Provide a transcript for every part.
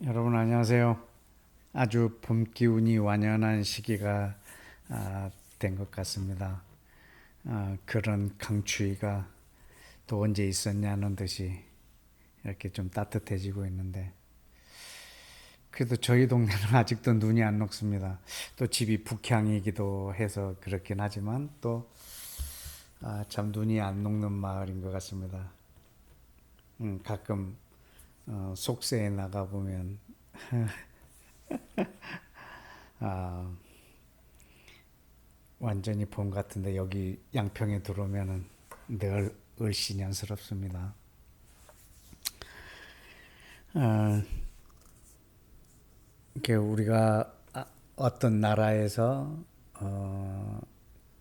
여러분 안녕하세요. 아주 봄 기운이 완연한 시기가 된 것 같습니다. 그런 강추위가 또 언제 있었냐는 듯이 이렇게 좀 따뜻해지고 있는데 그래도 저희 동네는 아직도 눈이 안 녹습니다. 또 집이 북향이기도 해서 그렇긴 하지만 또 참 눈이 안 녹는 마을인 것 같습니다. 가끔 속세에 나가 보면 완전히 봄 같은데 여기 양평에 들어오면은 늘 을씨년스럽습니다. 어, 이렇게 우리가 어떤 나라에서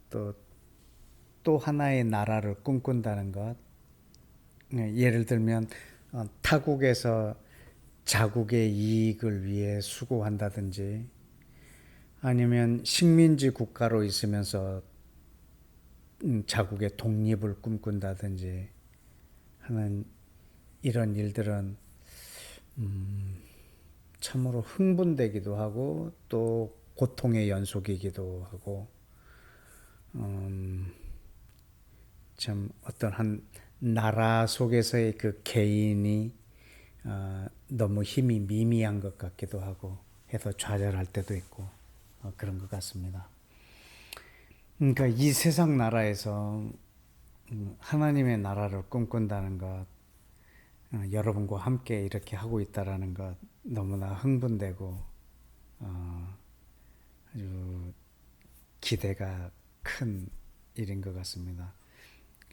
또, 또 하나의 나라를 꿈꾼다는 것. 예를 들면 타국에서 자국의 이익을 위해 수고한다든지 아니면 식민지 국가로 있으면서 자국의 독립을 꿈꾼다든지 하는 이런 일들은 참으로 흥분되기도 하고 또 고통의 연속이기도 하고 참 어떤 한 나라 속에서의 그 개인이 너무 힘이 미미한 것 같기도 하고 해서 좌절할 때도 있고 그런 것 같습니다. 그러니까 이 세상 나라에서 하나님의 나라를 꿈꾼다는 것, 여러분과 함께 이렇게 하고 있다라는 것 너무나 흥분되고 아주 기대가 큰 일인 것 같습니다.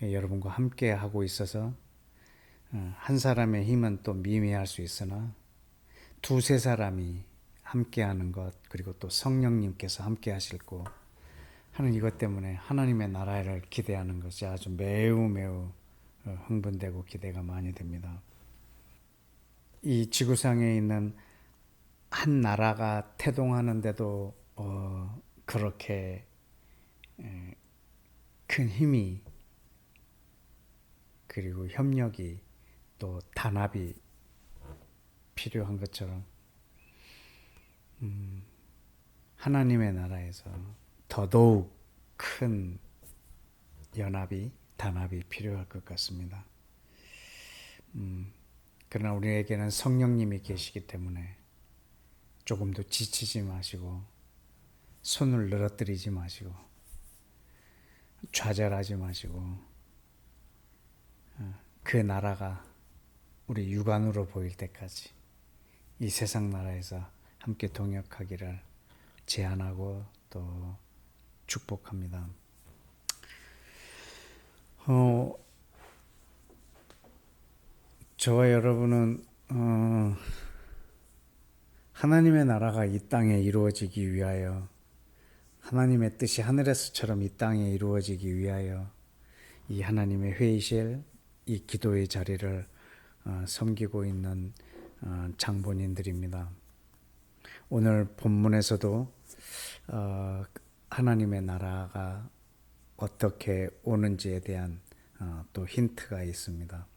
여러분과 함께 하고 있어서 한 사람의 힘은 또 미미할 수 있으나 두세 사람이 함께하는 것 그리고 또 성령님께서 함께하실 거 하는 이것 때문에 하나님의 나라를 기대하는 것이 아주 매우 흥분되고 기대가 많이 됩니다. 이 지구상에 있는 한 나라가 태동하는데도 그렇게 큰 힘이 그리고 협력이 또 단합이 필요한 것처럼 하나님의 나라에서 더더욱 큰 연합이 단합이 필요할 것 같습니다. 그러나 우리에게는 성령님이 계시기 때문에 조금도 지치지 마시고 손을 늘어뜨리지 마시고 좌절하지 마시고 그 나라가 우리 육안으로 보일 때까지 이 세상 나라에서 함께 동역하기를 제안하고 또 축복합니다. 저와 여러분은 하나님의 나라가 이 땅에 이루어지기 위하여 하나님의 뜻이 하늘에서처럼 이 땅에 이루어지기 위하여 이 하나님의 회의실, 이 기도의 자리를 섬기고 있는 장본인들입니다. 오늘 본문에서도 하나님의 나라가 어떻게 오는지에 대한 또 힌트가 있습니다.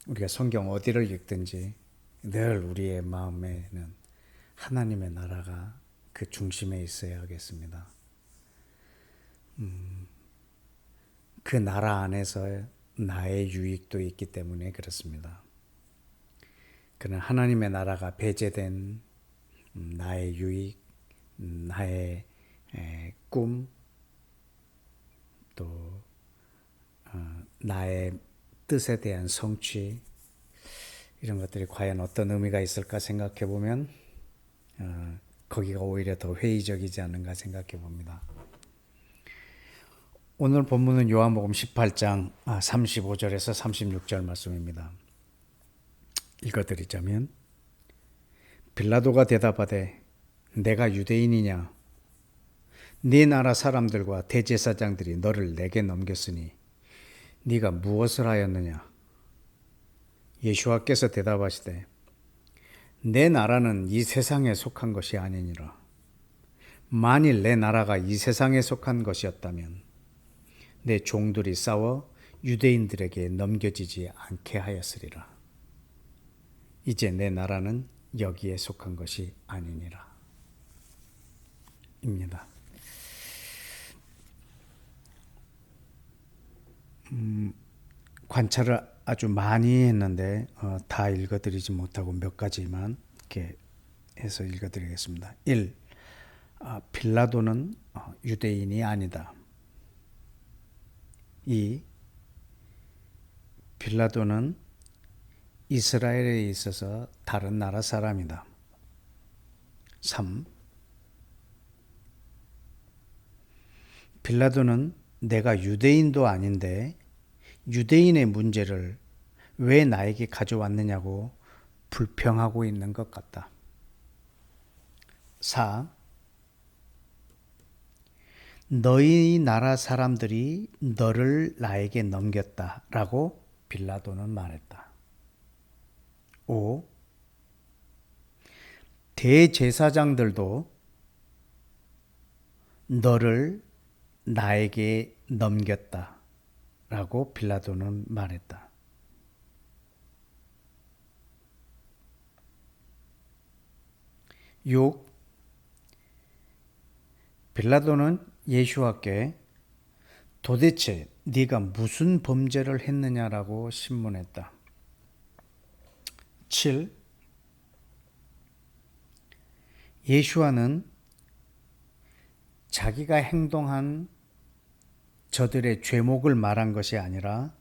우리가 성경 어디를 읽든지 늘 우리의 마음에는 하나님의 나라가 그 중심에 있어야 하겠습니다. 그 나라 안에서 나의 유익도 있기 때문에 그렇습니다. 그는 하나님의 나라가 배제된 나의 유익, 나의 꿈, 또 나의 뜻에 대한 성취 이런 것들이 과연 어떤 의미가 있을까 생각해 보면 거기가 오히려 더 회의적이지 않은가 생각해 봅니다. 오늘 본문은 요한복음 18장 35절에서 36절 말씀입니다. 읽어드리자면 빌라도가 대답하되 내가 유대인이냐 네 나라 사람들과 대제사장들이 너를 내게 넘겼으니 네가 무엇을 하였느냐? 예수와께서 대답하시되 내 나라는 이 세상에 속한 것이 아니니라. 만일 내 나라가 이 세상에 속한 것이었다면 내 종들이 싸워 유대인들에게 넘겨지지 않게 하였으리라. 이제 내 나라는 여기에 속한 것이 아니니라. 입니다. 관찰을 아주 많이 했는데 다 읽어드리지 못하고 몇 가지만 이렇게 해서 읽어드리겠습니다. 1. 빌라도는 유대인이 아니다. 2. 빌라도는 이스라엘에 있어서 다른 나라 사람이다. 3. 빌라도는 내가 유대인도 아닌데 유대인의 문제를 왜 나에게 가져왔느냐고 불평하고 있는 것 같다. 4. 너희 나라 사람들이 너를 나에게 넘겼다라고 빌라도는 말했다. 5. 대제사장들도 너를 나에게 넘겼다라고 빌라도는 말했다. 6. 빌라도는 예수와께 도대체 네가 무슨 범죄를 했느냐라고 신문했다. 7. 예수와는 자기가 행동한 저들의 죄목을 말한 것이 아니라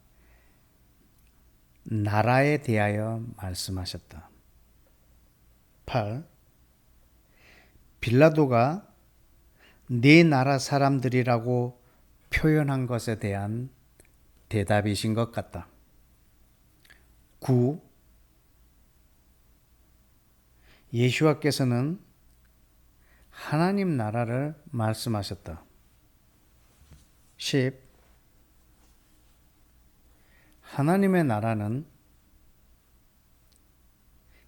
나라에 대하여 말씀하셨다. 8. 빌라도가 네 나라 사람들이라고 표현한 것에 대한 대답이신 것 같다. 9. 예수와께서는 하나님 나라를 말씀하셨다. 10. 하나님의 나라는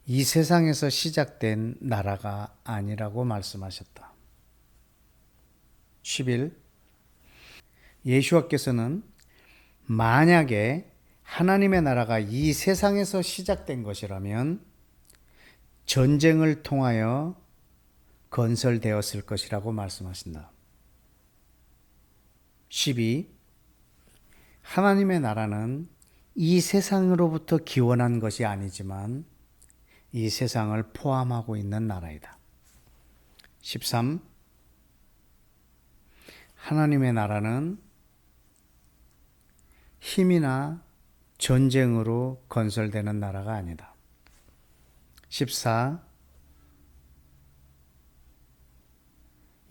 이 세상에서 시작된 나라가 아니라고 말씀하셨다. 11. 예수와께서는 만약에 하나님의 나라가 이 세상에서 시작된 것이라면 전쟁을 통하여 건설되었을 것이라고 말씀하신다. 12. 하나님의 나라는 이 세상으로부터 기원한 것이 아니지만 이 세상을 포함하고 있는 나라이다. 13. 하나님의 나라는 힘이나 전쟁으로 건설되는 나라가 아니다. 14.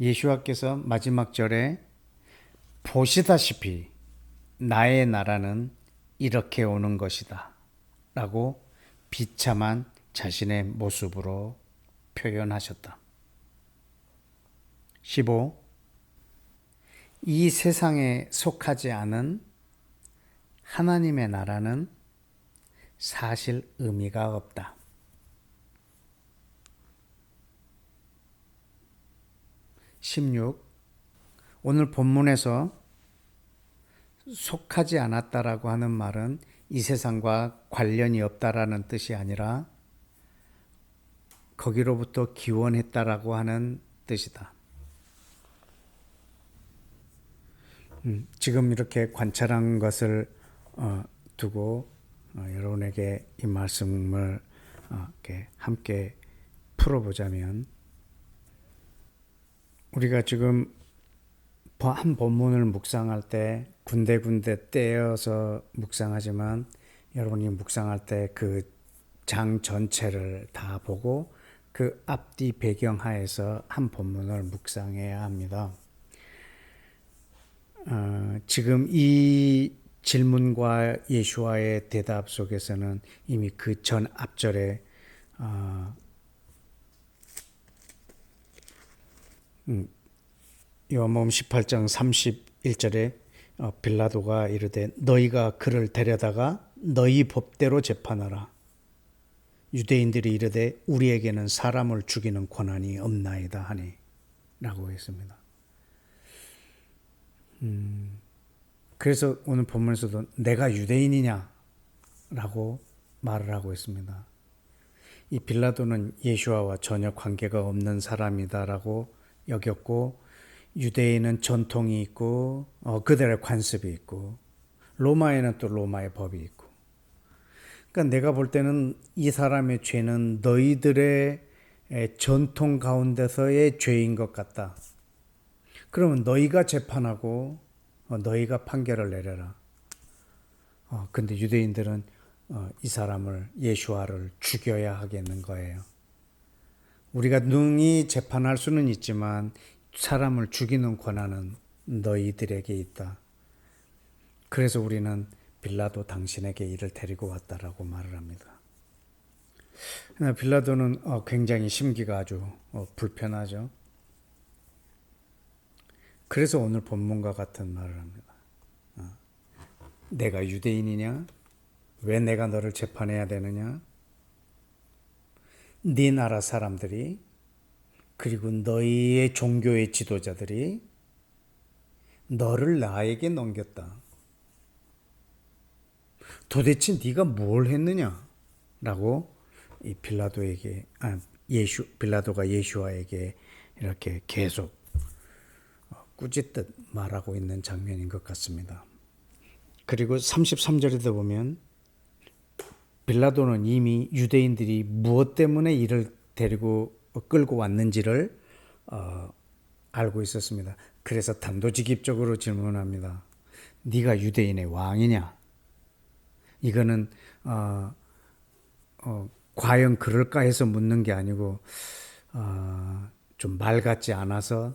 예수와께서 마지막 절에 보시다시피 나의 나라는 이렇게 오는 것이다 라고 비참한 자신의 모습으로 표현하셨다. 15. 이 세상에 속하지 않은 하나님의 나라는 사실 의미가 없다. 16. 오늘 본문에서 속하지 않았다라고 하는 말은 이 세상과 관련이 없다라는 뜻이 아니라 거기로부터 기원했다라고 하는 뜻이다. 지금 이렇게 관찰한 것을 두고 여러분에게 이 말씀을 이렇게 함께 풀어보자면, 우리가 지금 한 본문을 묵상할 때 군데군데 떼어서 묵상하지만 여러분이 묵상할 때 그 장 전체를 다 보고 그 앞뒤 배경하에서 한 본문을 묵상해야 합니다. 지금 이 질문과 예수와의 대답 속에서는 이미 그 전 앞절에 요한복음 18장 31절에 빌라도가 이르되 너희가 그를 데려다가 너희 법대로 재판하라. 유대인들이 이르되 우리에게는 사람을 죽이는 권한이 없나이다 하니 라고 했습니다. 그래서 오늘 본문에서도 내가 유대인이냐 라고 말을 하고 있습니다. 이 빌라도는 예수와와 전혀 관계가 없는 사람이다라고 여겼고, 유대인은 전통이 있고 그들의 관습이 있고, 로마에는 또 로마의 법이 있고. 그러니까 내가 볼 때는 이 사람의 죄는 너희들의 전통 가운데서의 죄인 것 같다. 그러면 너희가 재판하고 너희가 판결을 내려라. 근데 유대인들은 이 사람을, 예수와를 죽여야 하겠는 거예요. 우리가 능히 재판할 수는 있지만 사람을 죽이는 권한은 너희들에게 있다. 그래서 우리는 빌라도 당신에게 이를 데리고 왔다라고 말을 합니다. 빌라도는 굉장히 심기가 아주 불편하죠. 그래서 오늘 본문과 같은 말을 합니다. 내가 유대인이냐? 왜 내가 너를 재판해야 되느냐? 네 나라 사람들이, 그리고 너희의 종교의 지도자들이 너를 나에게 넘겼다. 도대체 네가 뭘 했느냐? 라고 이 빌라도에게, 빌라도가 예수와에게 이렇게 계속 꾸짖듯 말하고 있는 장면인 것 같습니다. 그리고 33절에도 보면 빌라도는 이미 유대인들이 무엇 때문에 이를 데리고 끌고 왔는지를 알고 있었습니다. 그래서 단도직입적으로 질문합니다. 네가 유대인의 왕이냐? 이거는 과연 그럴까 해서 묻는 게 아니고 좀 말 같지 않아서,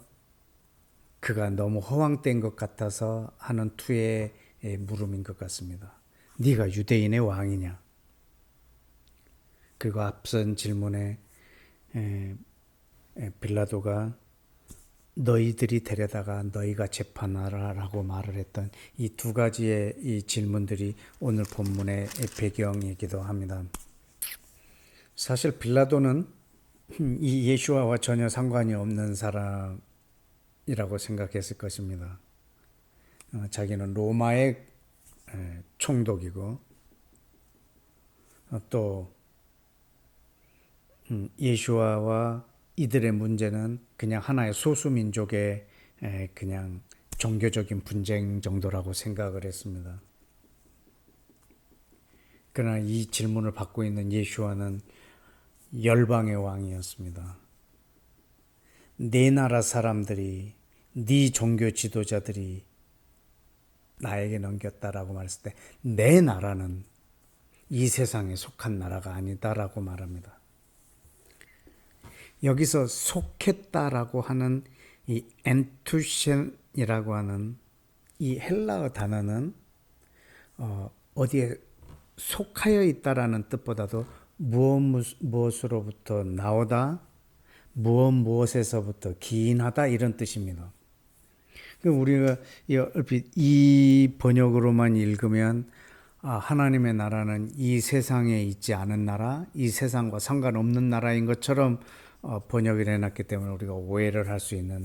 그가 너무 허황된 것 같아서 하는 투의 물음인 것 같습니다. 네가 유대인의 왕이냐? 그리고 앞선 질문에 빌라도가 너희들이 데려다가 너희가 재판하라라고 말을 했던 이 두 가지의 이 질문들이 오늘 본문의 배경이기도 합니다. 사실 빌라도는 이 예수와와 전혀 상관이 없는 사람이라고 생각했을 것입니다. 자기는 로마의 총독이고, 또 예수와와 이들의 문제는 그냥 하나의 소수민족의 그냥 종교적인 분쟁 정도라고 생각을 했습니다. 그러나 이 질문을 받고 있는 예수와는 열방의 왕이었습니다. 네 나라 사람들이, 네 종교 지도자들이 나에게 넘겼다라고 말했을 때, 내 나라는 이 세상에 속한 나라가 아니다라고 말합니다. 여기서 속했다라고 하는 이 엔투션이라고 하는 이 헬라어 단어는 어디에 속하여 있다라는 뜻보다도 무엇으로부터 나오다, 무엇에서부터 기인하다, 이런 뜻입니다. 우리가 얼핏 이 번역으로만 읽으면 하나님의 나라는 이 세상에 있지 않은 나라, 이 세상과 상관없는 나라인 것처럼 번역을 해놨기 때문에 우리가 오해를 할 수 있는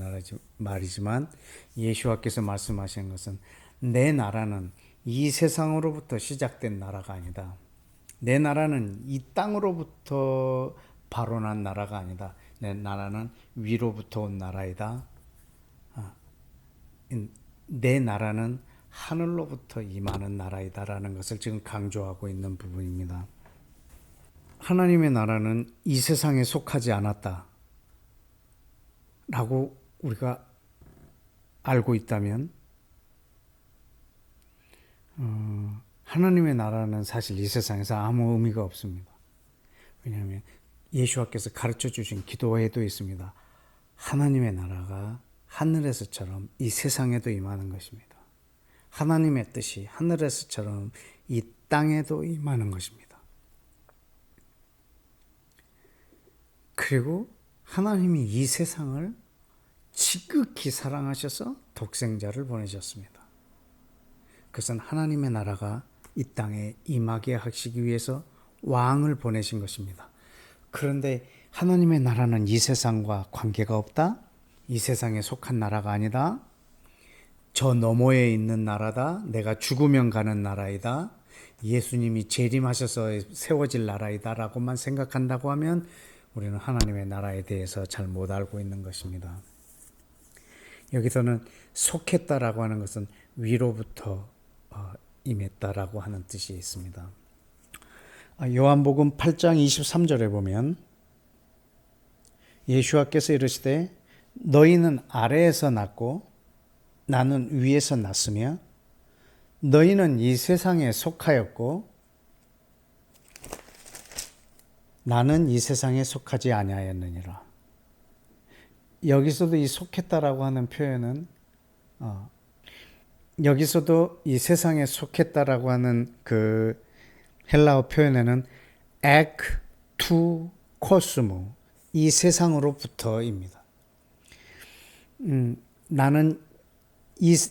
말이지만, 예수와께서 말씀하신 것은 내 나라는 이 세상으로부터 시작된 나라가 아니다. 내 나라는 이 땅으로부터 발원한 나라가 아니다. 내 나라는 위로부터 온 나라이다. 내 나라는 하늘로부터 임하는 나라이다라는 것을 지금 강조하고 있는 부분입니다. 하나님의 나라는 이 세상에 속하지 않았다 라고 우리가 알고 있다면, 하나님의 나라는 사실 이 세상에서 아무 의미가 없습니다. 왜냐하면 예수와께서 가르쳐 주신 기도에도 있습니다. 하나님의 나라가 하늘에서처럼 이 세상에도 임하는 것입니다. 하나님의 뜻이 하늘에서처럼 이 땅에도 임하는 것입니다. 그리고 하나님이 이 세상을 지극히 사랑하셔서 독생자를 보내셨습니다. 그것은 하나님의 나라가 이 땅에 임하게 하시기 위해서 왕을 보내신 것입니다. 그런데 하나님의 나라는 이 세상과 관계가 없다? 이 세상에 속한 나라가 아니다? 저 너머에 있는 나라다? 내가 죽으면 가는 나라이다? 예수님이 재림하셔서 세워질 나라이다라고만 생각한다고 하면 우리는 하나님의 나라에 대해서 잘 못 알고 있는 것입니다. 여기서는 속했다라고 하는 것은 위로부터 임했다라고 하는 뜻이 있습니다. 요한복음 8장 23절에 보면 예수께서 이르시되 너희는 아래에서 났고 나는 위에서 났으며 너희는 이 세상에 속하였고 나는 이 세상에 속하지 아니하였느니라. 여기서도 이 속했다라고 하는 표현은 여기서도 이 세상에 속했다라고 하는 그 헬라어 표현에는 ek to cosmo, 이 세상으로부터입니다.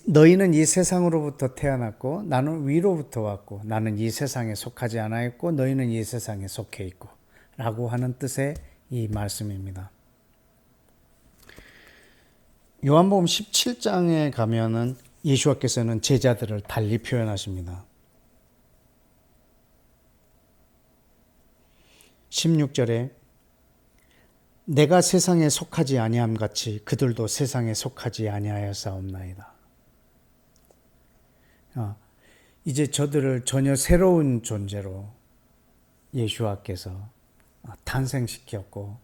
너희는 이 세상으로부터 태어났고 나는 위로부터 왔고 나는 이 세상에 속하지 않았고 너희는 이 세상에 속해 있고 라고 하는 뜻의 이 말씀입니다. 요한복음 17장에 가면은 예수께서는 제자들을 달리 표현하십니다. 16절에 내가 세상에 속하지 아니함 같이 그들도 세상에 속하지 아니하였사옵나이다. 이제 저들을 전혀 새로운 존재로 예수께서 탄생시켰고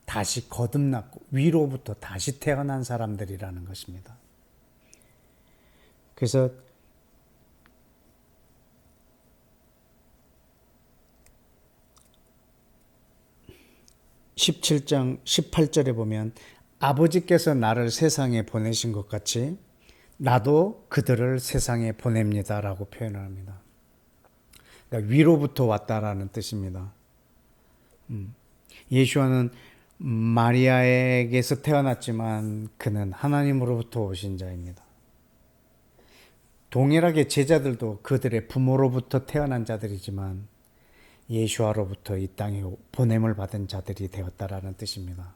다시 거듭났고 위로부터 다시 태어난 사람들이라는 것입니다. 그래서 (17장 18절에) 보면 아버지께서 나를 세상에 보내신 것 같이 나도 그들을 세상에 보냅니다 라고 표현을 합니다. 그러니까 위로부터 왔다라는 뜻입니다. 예수와는 마리아에게서 태어났지만 그는 하나님으로부터 오신 자입니다. 동일하게 제자들도 그들의 부모로부터 태어난 자들이지만 예수와로부터 이 땅에 보냄을 받은 자들이 되었다라는 뜻입니다.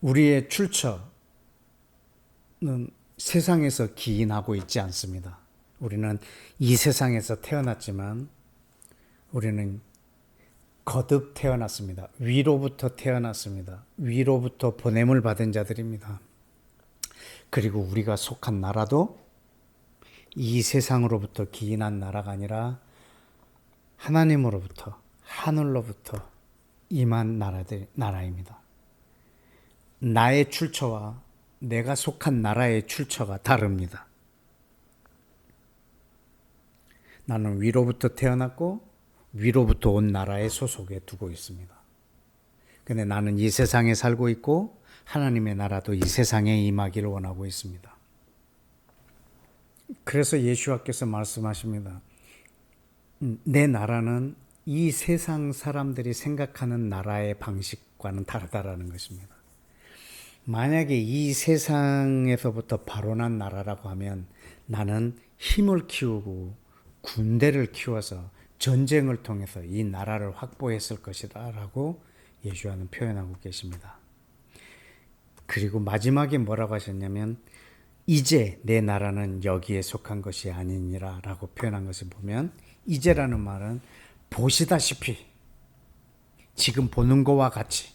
우리의 출처는 세상에서 기인하고 있지 않습니다. 우리는 이 세상에서 태어났지만 우리는 거듭 태어났습니다. 위로부터 태어났습니다. 위로부터 보냄을 받은 자들입니다. 그리고 우리가 속한 나라도 이 세상으로부터 기인한 나라가 아니라 하나님으로부터 하늘로부터 임한 나라입니다. 나의 출처와 내가 속한 나라의 출처가 다릅니다. 나는 위로부터 태어났고 위로부터 온 나라의 소속에 두고 있습니다. 근데 나는 이 세상에 살고 있고 하나님의 나라도 이 세상에 임하기를 원하고 있습니다. 그래서 예수께서 말씀하십니다. 내 나라는 이 세상 사람들이 생각하는 나라의 방식과는 다르다라는 것입니다. 만약에 이 세상에서부터 발원한 나라라고 하면 나는 힘을 키우고 군대를 키워서 전쟁을 통해서 이 나라를 확보했을 것이다 라고 예수와는 표현하고 계십니다. 그리고 마지막에 뭐라고 하셨냐면 이제 내 나라는 여기에 속한 것이 아니니라 라고 표현한 것을 보면 이제라는 말은 보시다시피 지금 보는 것과 같이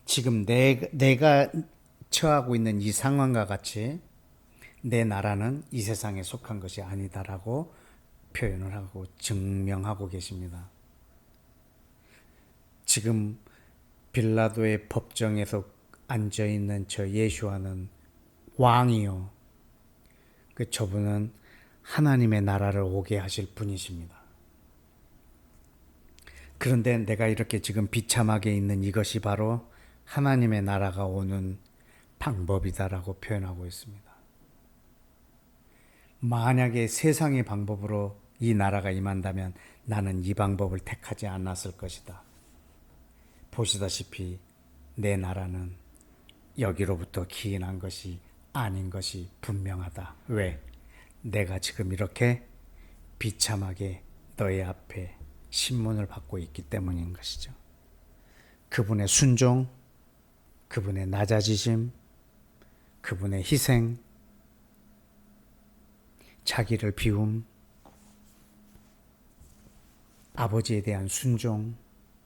지금 내가 처하고 있는 이 상황과 같이 내 나라는 이 세상에 속한 것이 아니다라고 표현을 하고 증명하고 계십니다. 지금 빌라도의 법정에서 앉아있는 저 예수와는 왕이요. 저분은 하나님의 나라를 오게 하실 분이십니다. 그런데 내가 이렇게 지금 비참하게 있는 이것이 바로 하나님의 나라가 오는 방법이다라고 표현하고 있습니다. 만약에 세상의 방법으로 이 나라가 임한다면 나는 이 방법을 택하지 않았을 것이다. 보시다시피 내 나라는 여기로부터 기인한 것이 아닌 것이 분명하다. 왜? 내가 지금 이렇게 비참하게 너의 앞에 신문을 받고 있기 때문인 것이죠. 그분의 순종, 그분의 낮아지심, 그분의 희생, 자기를 비움, 아버지에 대한 순종,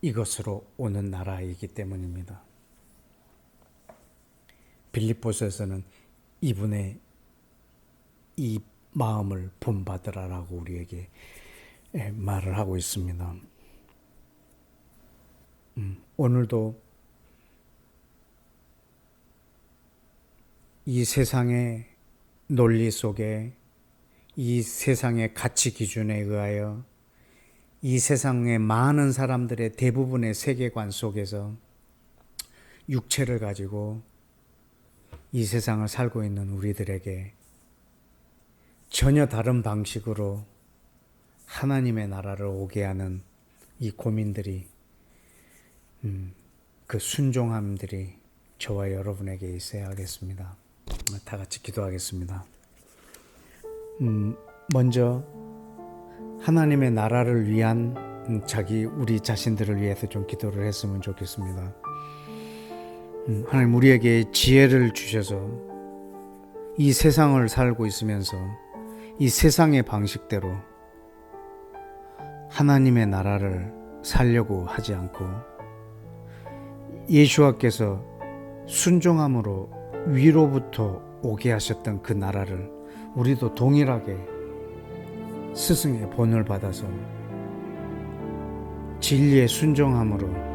이것으로 오는 나라이기 때문입니다. 빌립보서에서는 이분의 이 마음을 본받으라라고 우리에게 말을 하고 있습니다. 오늘도 이 세상의 논리 속에, 이 세상의 가치 기준에 의하여, 이 세상의 많은 사람들의 대부분의 세계관 속에서 육체를 가지고 이 세상을 살고 있는 우리들에게 전혀 다른 방식으로 하나님의 나라를 오게 하는 이 고민들이, 그 순종함들이 저와 여러분에게 있어야 하겠습니다. 다 같이 기도하겠습니다. 먼저 하나님의 나라를 위한 우리 자신들을 위해서 좀 기도를 했으면 좋겠습니다. 하나님, 우리에게 지혜를 주셔서 이 세상을 살고 있으면서 이 세상의 방식대로 하나님의 나라를 살려고 하지 않고 예수와께서 순종함으로 위로부터 오게 하셨던 그 나라를 우리도 동일하게 스승의 본을 받아서 진리에 순종함으로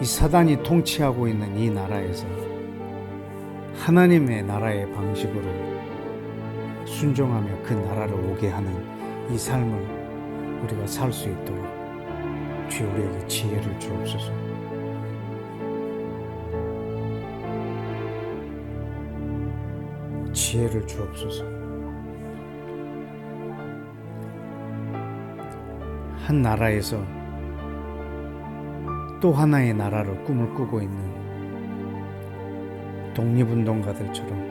이 사단이 통치하고 있는 이 나라에서 하나님의 나라의 방식으로 순종하며 그 나라를 오게 하는 이 삶을 우리가 살 수 있도록 주여 우리에게 지혜를 주옵소서. 지혜를 주옵소서. 한 나라에서 또 하나의 나라로 꿈을 꾸고 있는 독립운동가들처럼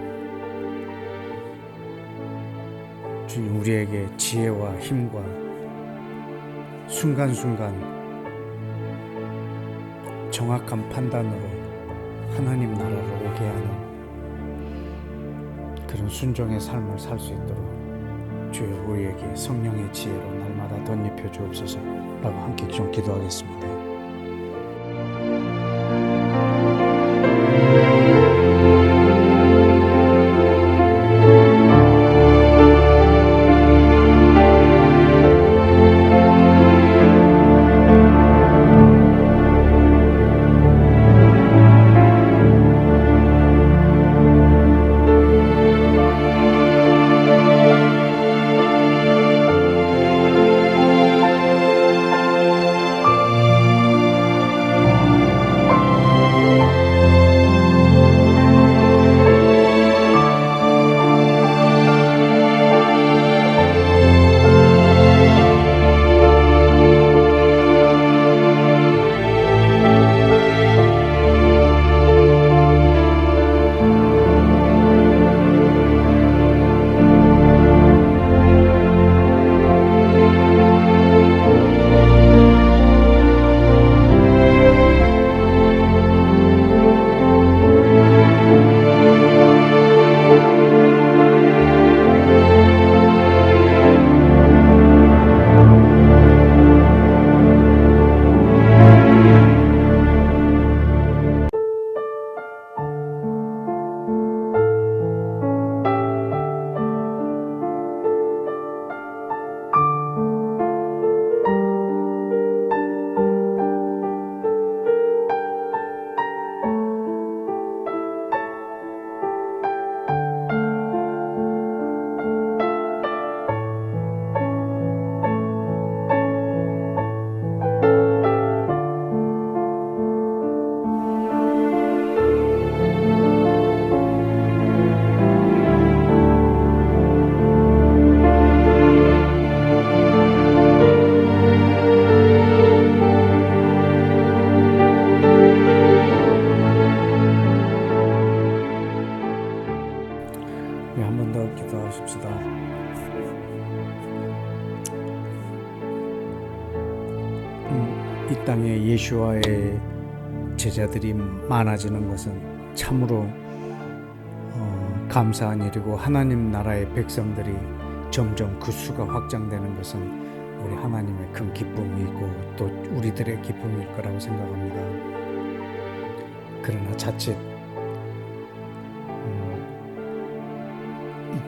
주님, 우리에게 지혜와 힘과 순간순간 정확한 판단으로 하나님 나라를 오게 하는 그런 순종의 삶을 살 수 있도록 주여 우리에게 성령의 지혜로 날마다 덧입혀 주옵소서 라고 함께 좀 기도하겠습니다. 한 번 더 기도하십시다. 이 땅에 예수와의 제자들이 많아지는 것은 참으로 감사한 일이고, 하나님 나라의 백성들이 점점 그 수가 확장되는 것은 우리 하나님의 큰 기쁨이고 또 우리들의 기쁨일 거라고 생각합니다. 그러나 자칫 이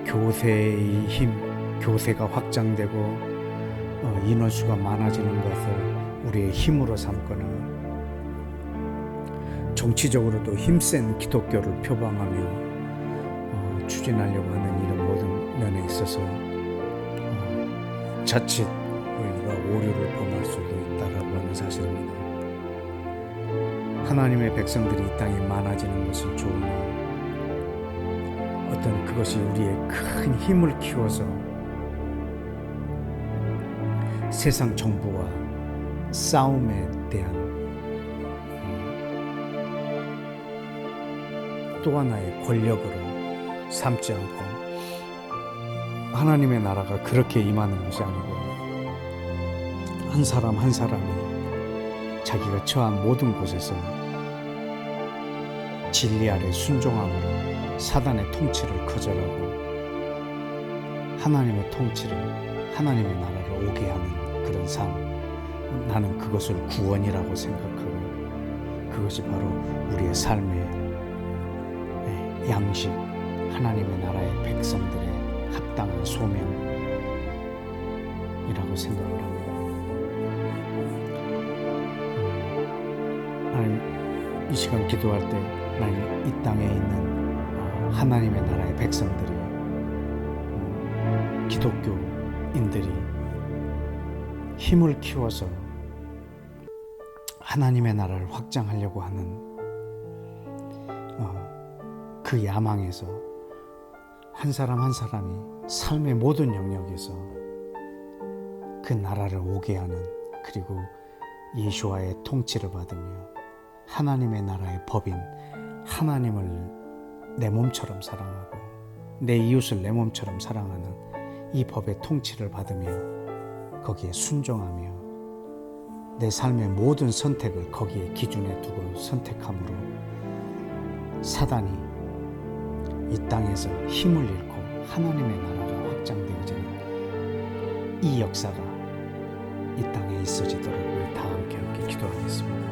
교세의 힘, 교세가 확장되고 인원수가 많아지는 것을 우리의 힘으로 삼거나 정치적으로도 힘센 기독교를 표방하며 추진하려고 하는 이런 모든 면에 있어서 자칫 우리가 오류를 범할 수도 있다라고 하는 사실입니다. 하나님의 백성들이 이 땅에 많아지는 것은 좋으나 어떤 그것이 우리의 큰 힘을 키워서 세상 정부와 싸움에 대한 또 하나의 권력으로 삼지 않고 하나님의 나라가 그렇게 임하는 것이 아니고 한 사람 한 사람이 자기가 처한 모든 곳에서 진리 아래 순종함으로 사단의 통치를 거절하고 하나님의 통치를, 하나님의 나라를 오게 하는 그런 삶, 나는 그것을 구원이라고 생각하고 그것이 바로 우리의 삶의 양식, 하나님의 나라의 백성들의 합당한 소명이라고 생각을 합니다. 하나님, 이 시간 기도할 때 하나님, 이 땅에 있는 하나님의 나라의 백성들이, 기독교인들이 힘을 키워서 하나님의 나라를 확장하려고 하는 그 야망에서 한 사람 한 사람이 삶의 모든 영역에서 그 나라를 오게 하는, 그리고 예수와의 통치를 받으며 하나님의 나라의 법인 하나님을 내 몸처럼 사랑하고 내 이웃을 내 몸처럼 사랑하는 이 법의 통치를 받으며 거기에 순종하며 내 삶의 모든 선택을 거기에 기준에 두고 선택함으로 사단이 이 땅에서 힘을 잃고 하나님의 나라가 확장되어지는 이 역사가 이 땅에 있어지도록 우리 다 함께 기도하겠습니다.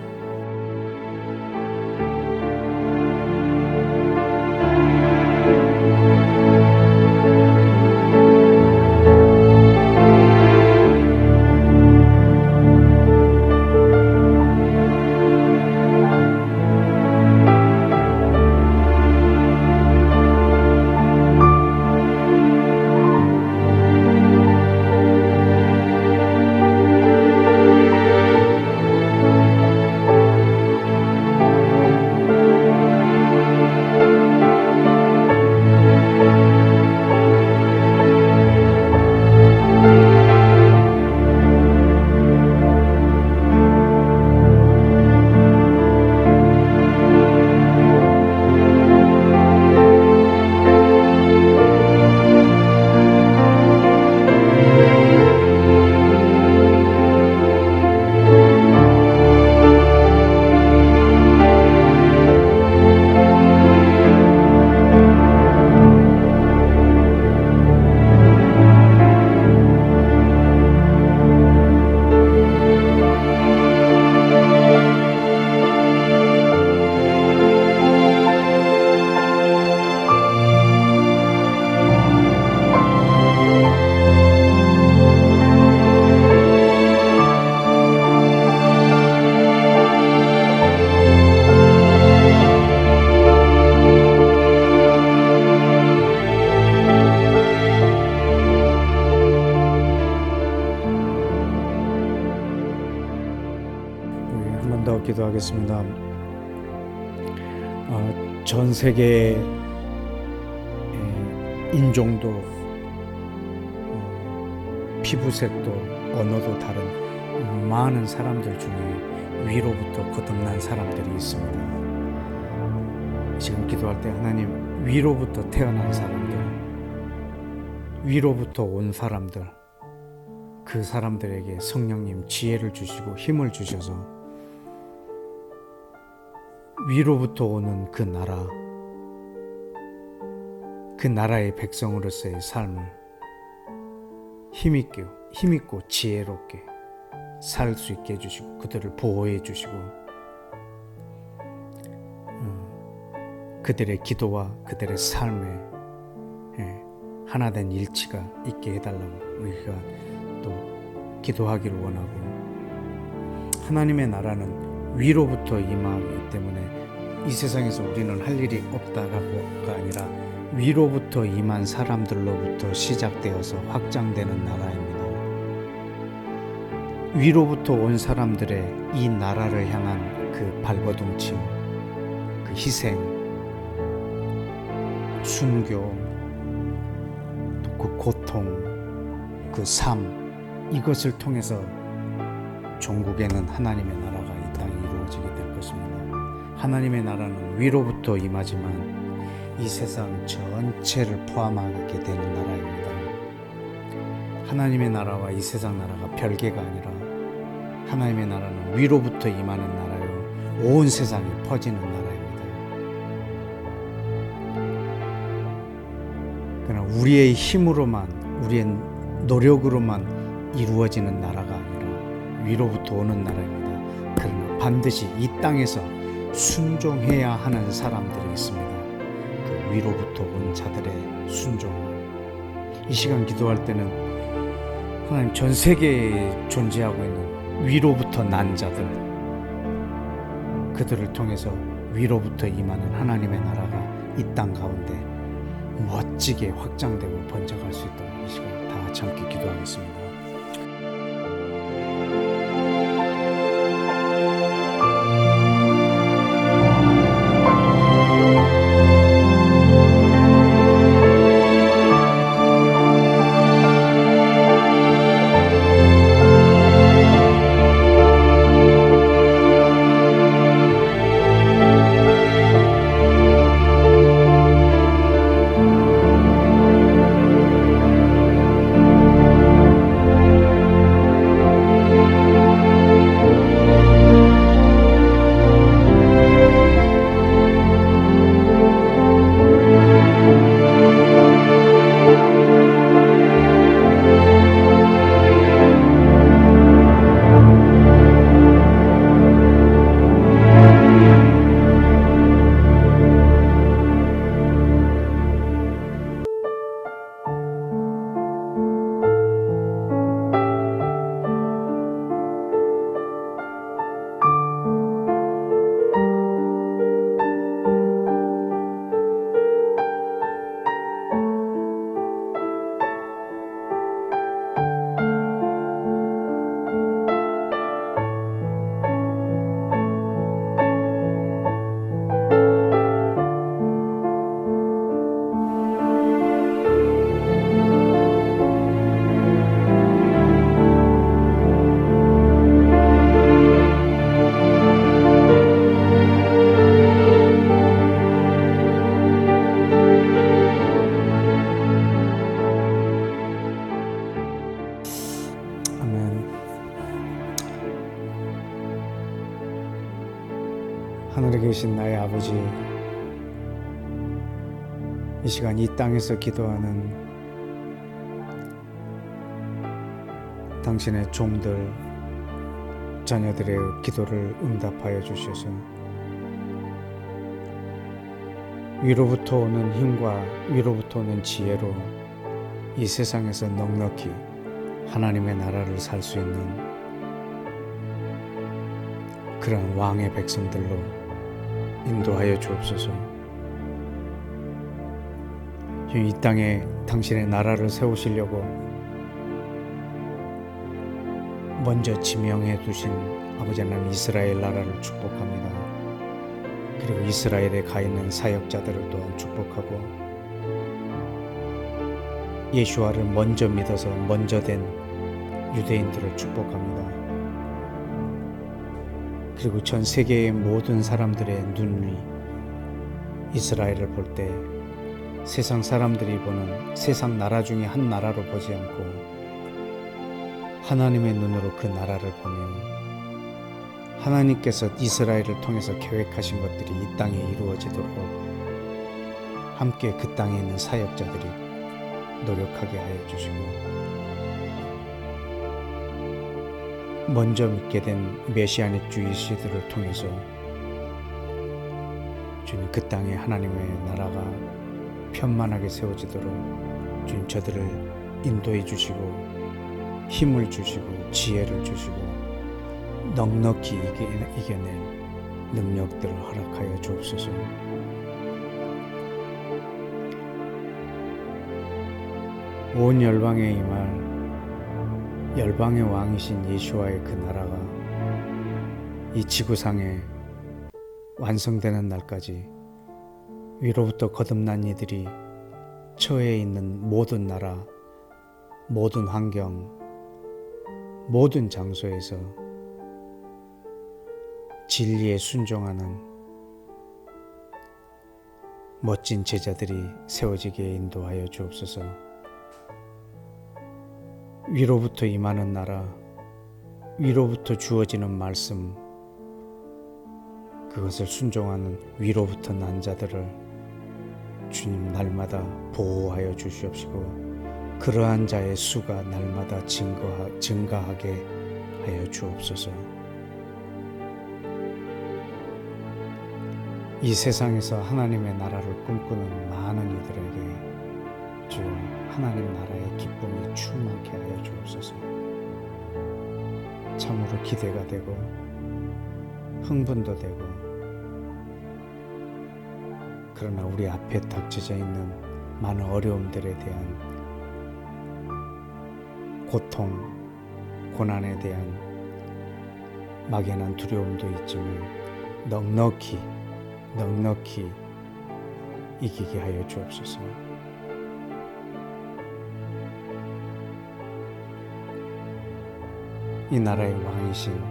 더 기도하겠습니다. 전 세계의 인종도 피부색도 언어도 다른 많은 사람들 중에 위로부터 거듭난 사람들이 있습니다. 지금 기도할 때 하나님, 위로부터 태어난 사람들, 위로부터 온 사람들, 그 사람들에게 성령님 지혜를 주시고 힘을 주셔서 위로부터 오는 그 나라, 그 나라의 백성으로서의 삶을 힘있고 지혜롭게 살 수 있게 해주시고 그들을 보호해 주시고 그들의 기도와 그들의 삶에 하나된 일치가 있게 해달라고 우리가 또 기도하기를 원하고, 하나님의 나라는 위로부터 임하기 때문에 이 세상에서 우리는 할 일이 없다라고가 아니라 위로부터 임한 사람들로부터 시작되어서 확장되는 나라입니다. 위로부터 온 사람들의 이 나라를 향한 그 발버둥침, 그 희생, 순교, 또 그 고통, 그 삶, 이것을 통해서 종국에는 하나님의 나라가 이 땅에 이루어지게 될 것입니다. 하나님의 나라는 위로부터 임하지만 이 세상 전체를 포함하게 되는 나라입니다. 하나님의 나라와 이 세상 나라가 별개가 아니라 하나님의 나라는 위로부터 임하는 나라요, 온 세상에 퍼지는 나라입니다. 그러나 우리의 힘으로만, 우리의 노력으로만 이루어지는 나라가 아니라 위로부터 오는 나라입니다. 그러나 반드시 이 땅에서 순종해야 하는 사람들이 있습니다. 그 위로부터 온 자들의 순종. 이 시간 기도할 때는 하나님, 전 세계에 존재하고 있는 위로부터 난 자들, 그들을 통해서 위로부터 임하는 하나님의 나라가 이 땅 가운데 멋지게 확장되고 번져갈 수 있도록 이 시간 다 같이 함께 기도하겠습니다. 하늘에 계신 나의 아버지, 이 시간 이 땅에서 기도하는 당신의 종들, 자녀들의 기도를 응답하여 주셔서 위로부터 오는 힘과 위로부터 오는 지혜로 이 세상에서 넉넉히 하나님의 나라를 살 수 있는 그런 왕의 백성들로 인도하여 주옵소서. 이 땅에 당신의 나라를 세우시려고 먼저 지명해 두신 아버지 하나님, 이스라엘 나라를 축복합니다. 그리고 이스라엘에 가 있는 사역자들을 또한 축복하고, 예수와를 먼저 믿어서 먼저 된 유대인들을 축복합니다. 그리고 전 세계의 모든 사람들의 눈이 이스라엘을 볼 때 세상 사람들이 보는 세상 나라 중에 한 나라로 보지 않고 하나님의 눈으로 그 나라를 보며 하나님께서 이스라엘을 통해서 계획하신 것들이 이 땅에 이루어지도록 함께 그 땅에 있는 사역자들이 노력하게 하여 주시고, 먼저 믿게 된 메시아닉주의 시대를 통해서 주님 그 땅에 하나님의 나라가 편만하게 세워지도록 주님 저들을 인도해 주시고 힘을 주시고 지혜를 주시고 넉넉히 이겨낼 능력들을 허락하여 주옵소서. 온 열방에 임할 열방의 왕이신 예수와의 그 나라가 이 지구상에 완성되는 날까지 위로부터 거듭난 이들이 처해 있는 모든 나라, 모든 환경, 모든 장소에서 진리에 순종하는 멋진 제자들이 세워지게 인도하여 주옵소서. 위로부터 임하는 나라, 위로부터 주어지는 말씀, 그것을 순종하는 위로부터 난 자들을 주님 날마다 보호하여 주시옵시고 그러한 자의 수가 날마다 증가하게 하여 주옵소서. 이 세상에서 하나님의 나라를 꿈꾸는 많은 이들에게 주여 하나님 나라의 기쁨이 충만케 하여 주옵소서. 참으로 기대가 되고 흥분도 되고, 그러나 우리 앞에 닥쳐져 있는 많은 어려움들에 대한 고통, 고난에 대한 막연한 두려움도 있지만 넉넉히 이기게 하여 주옵소서. 이 나라의 왕이신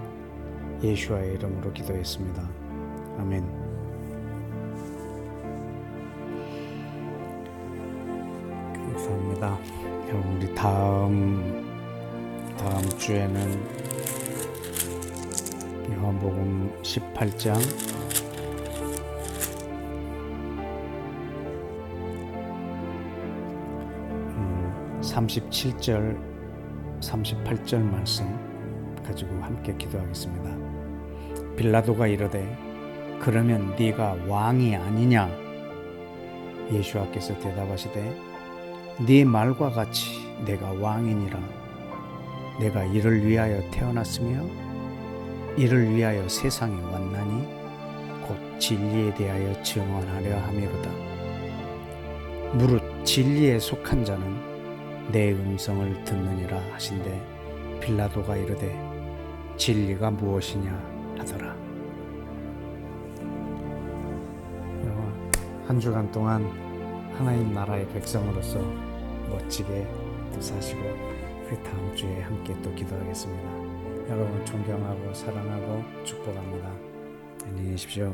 예수와의 이름으로 기도했습니다. 아멘. 감사합니다. 우리 다음 주에는 요한복음 18장 37절 38절 말씀 가지고 함께 기도하겠습니다. 빌라도가 이르되 그러면 네가 왕이 아니냐? 예수께서 대답하시되 네 말과 같이 내가 왕이니라. 내가 이를 위하여 태어났으며 이를 위하여 세상에 왔나니 곧 진리에 대하여 증언하려 함이로다. 무릇 진리에 속한 자는 내 음성을 듣느니라 하신대 빌라도가 이르되 진리가 무엇이냐 하더라. 여러분, 한 주간 동안 하나님 나라의 백성으로서 멋지게 또 사시고 우리 다음 주에 함께 또 기도하겠습니다. 여러분 존경하고 사랑하고 축복합니다. 안녕히 계십시오.